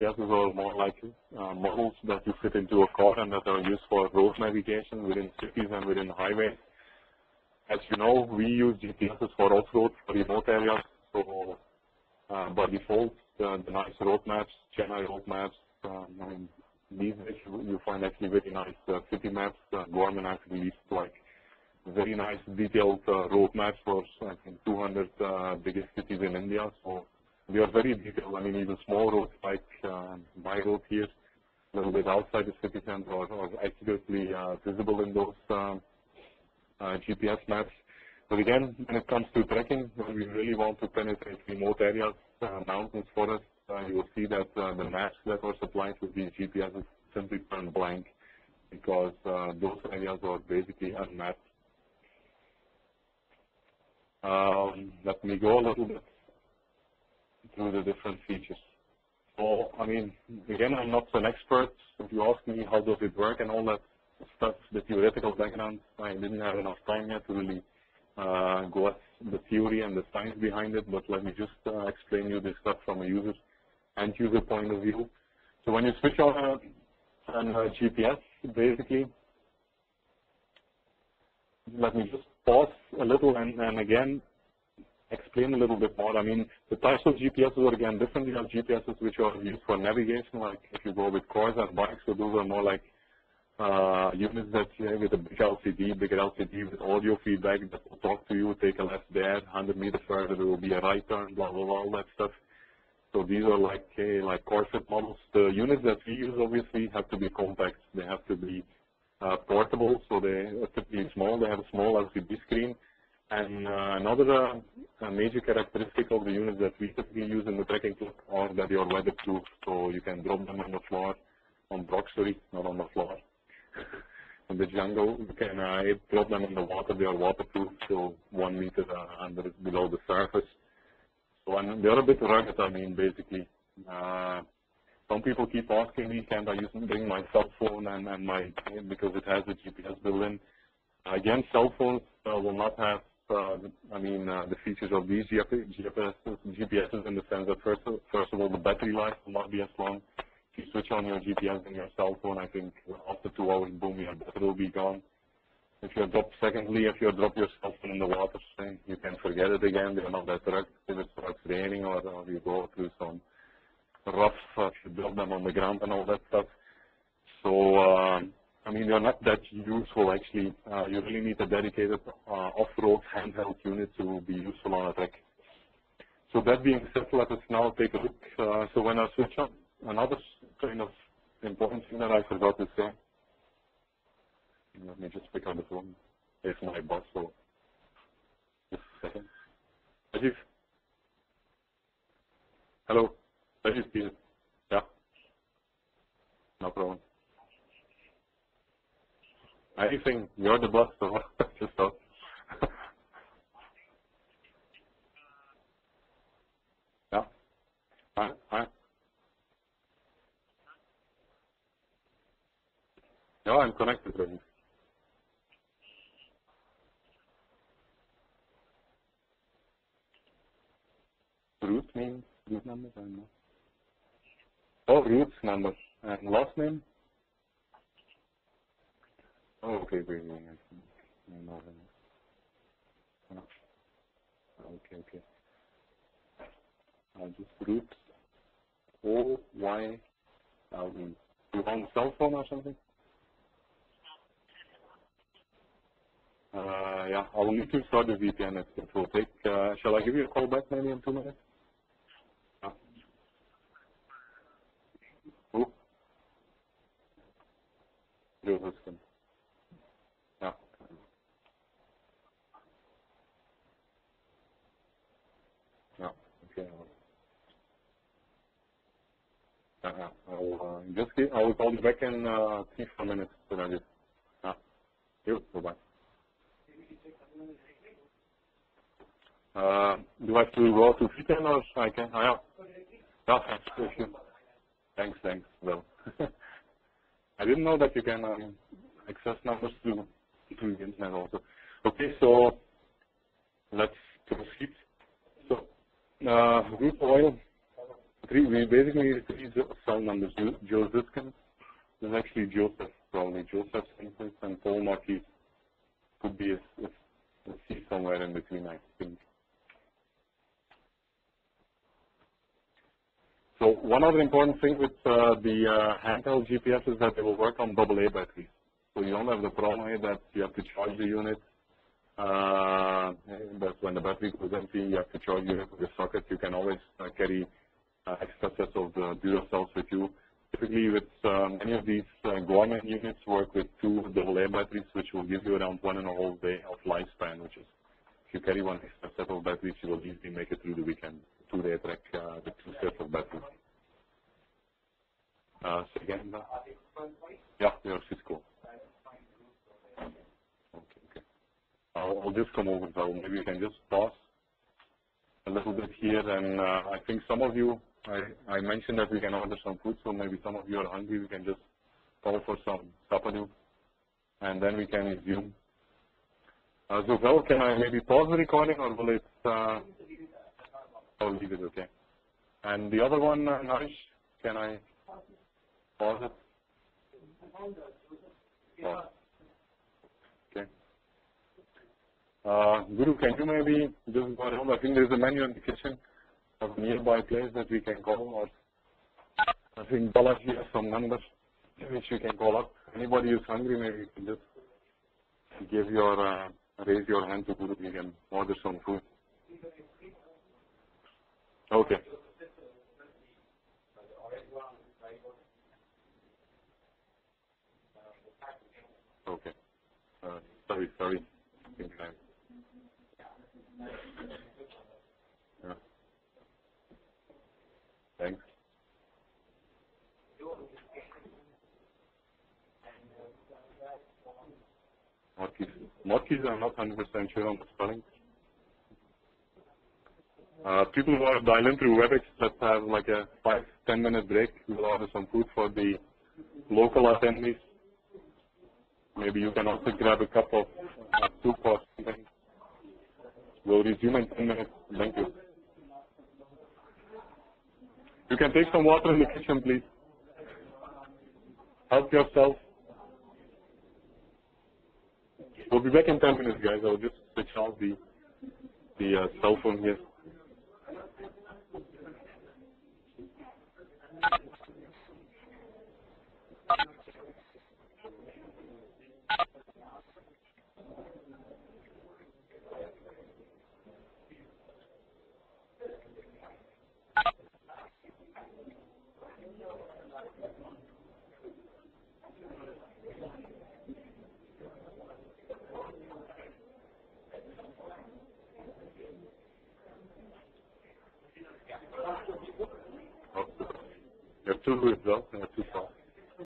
GPSs are more like models that you fit into a car and that are used for road navigation within cities and within highways. As you know, we use GPSs for off-road, for remote areas. So by default, the nice road maps, China road maps, I mean, these days you find actually very nice city maps. Government has released like very nice detailed road maps for I think 200 biggest cities in India. So they are very detailed. I mean, even small roads like my road here, a little bit outside the city center, are accurately visible in those GPS maps. But again, when it comes to trekking, when we really want to penetrate remote areas, mountains, forests, you will see that the maps that are supplied with these GPSs simply turn blank because those areas are basically unmapped. Let me go a little bit through the different features. So, I mean, again, I'm not an expert. If you ask me how does it work and all that stuff, the theoretical background, I didn't have enough time yet to really go at the theory and the science behind it, but let me just explain you this stuff from a end user point of view. So when you switch on a GPS, basically, let me just pause a little and again explain a little bit more. I mean, the types of GPSs are again different. You have GPSs which are used for navigation, like if you go with cars and bikes, so those are more like units that with a bigger LCD with audio feedback that will talk to you, take a left there, 100 meters further there will be a right turn, blah, blah, blah, all that stuff. So these are like corset models. The units that we use obviously have to be compact. They have to be portable, so they are typically small. They have a small LCD screen. And another major characteristic of the units that we typically use in the trekking club are that they are weatherproof. So you can drop them on the floor, on rocks, sorry, not on the floor. In the jungle, you can drop them in the water. They are waterproof, so 1 meter under below the surface. So and they are a bit rugged. I mean, basically. Some people keep asking me, can't I bring my cell phone and my because it has a GPS built-in. Again, cell phones will not have, the features of these GPSs in the sense that first of all, the battery life will not be as long. If you switch on your GPS in your cell phone, I think after 2 hours, boom, your battery will be gone. Secondly, if you drop your cell phone in the water, you can forget it again. They're not that rugged. If it starts raining or you go through some rough, if you drop them on the ground and all that stuff. So, they're not that useful actually. You really need a dedicated off-road handheld unit to be useful on a trek. So that being said, let us now take a look. So when I switch on, another kind of important thing that I forgot to say. Let me just pick up the phone. It's my boss, so just a second. Rajiv? Hello? Rajiv, please. Yeah? No problem. Anything, you're the boss, so just stop. Yeah? Hi. Yeah, I'm connected, Rajiv. Root means root number? I don't know. Oh, root number. And last name? Oh, okay, great. Okay. Just root OYLE. You want a cell phone or something? Yeah, I will need to start the VPN. It will take. Shall I give you a call back maybe in 2 minutes? Yeah. Who? Your husband. Yeah. Yeah. Okay. I will call you back in 3-4 minutes. Yeah. You. Bye. Do I have to go to VPN or I can? Yeah. Yeah. Thanks. Well, I didn't know that you can access numbers through the internet also. Okay, so let's proceed. So root oil, we basically need 3 cell number Joseph. There's actually Joseph, probably Joseph Simpkins, and Paul Marquis could be a C somewhere in between, I think. So one other important thing with the handheld GPS is that they will work on AA batteries. So you don't have the problem here that you have to charge the unit. But when the battery goes empty, you have to charge the unit with the socket. You can always carry extra sets of the Duracells with you. Typically, with any of these government units, work with 2 AA batteries, which will give you around 1.5 day of lifespan. Which is, if you carry one extra set of batteries, you will easily make it through the weekend. 2-day track with 2 sets of batteries. So again, yeah, they are Cisco. Okay. I'll just come over, so maybe you can just pause a little bit here. And I think some of you, I mentioned that we can order some food, so maybe some of you are hungry. We can just call for some supper, and then we can resume. So, well, can I maybe pause the recording, or will it? I'll leave it, okay. And the other one, Naresh, can I pause it? Pause. Okay. Guru, can you maybe just go around? I think there's a menu in the kitchen of a nearby place that we can call, or I think Balaji has some numbers which you can call up. Anybody who's hungry, maybe you can just give your raise your hand to Guru. You can order some food. Okay. Okay. Sorry. Yeah. Thanks. Morkis, I'm not 100% sure on the spelling. People who are dialed in through WebEx, let's have like a 5-10 minute break. We'll order some food for the local attendees. Maybe you can also grab a cup of soup or something. We'll resume in 10 minutes. Thank you. You can take some water in the kitchen, please. Help yourself. We'll be back in 10 minutes, guys. I'll just switch off the cell phone here. You have 2 good results and 2 sauce.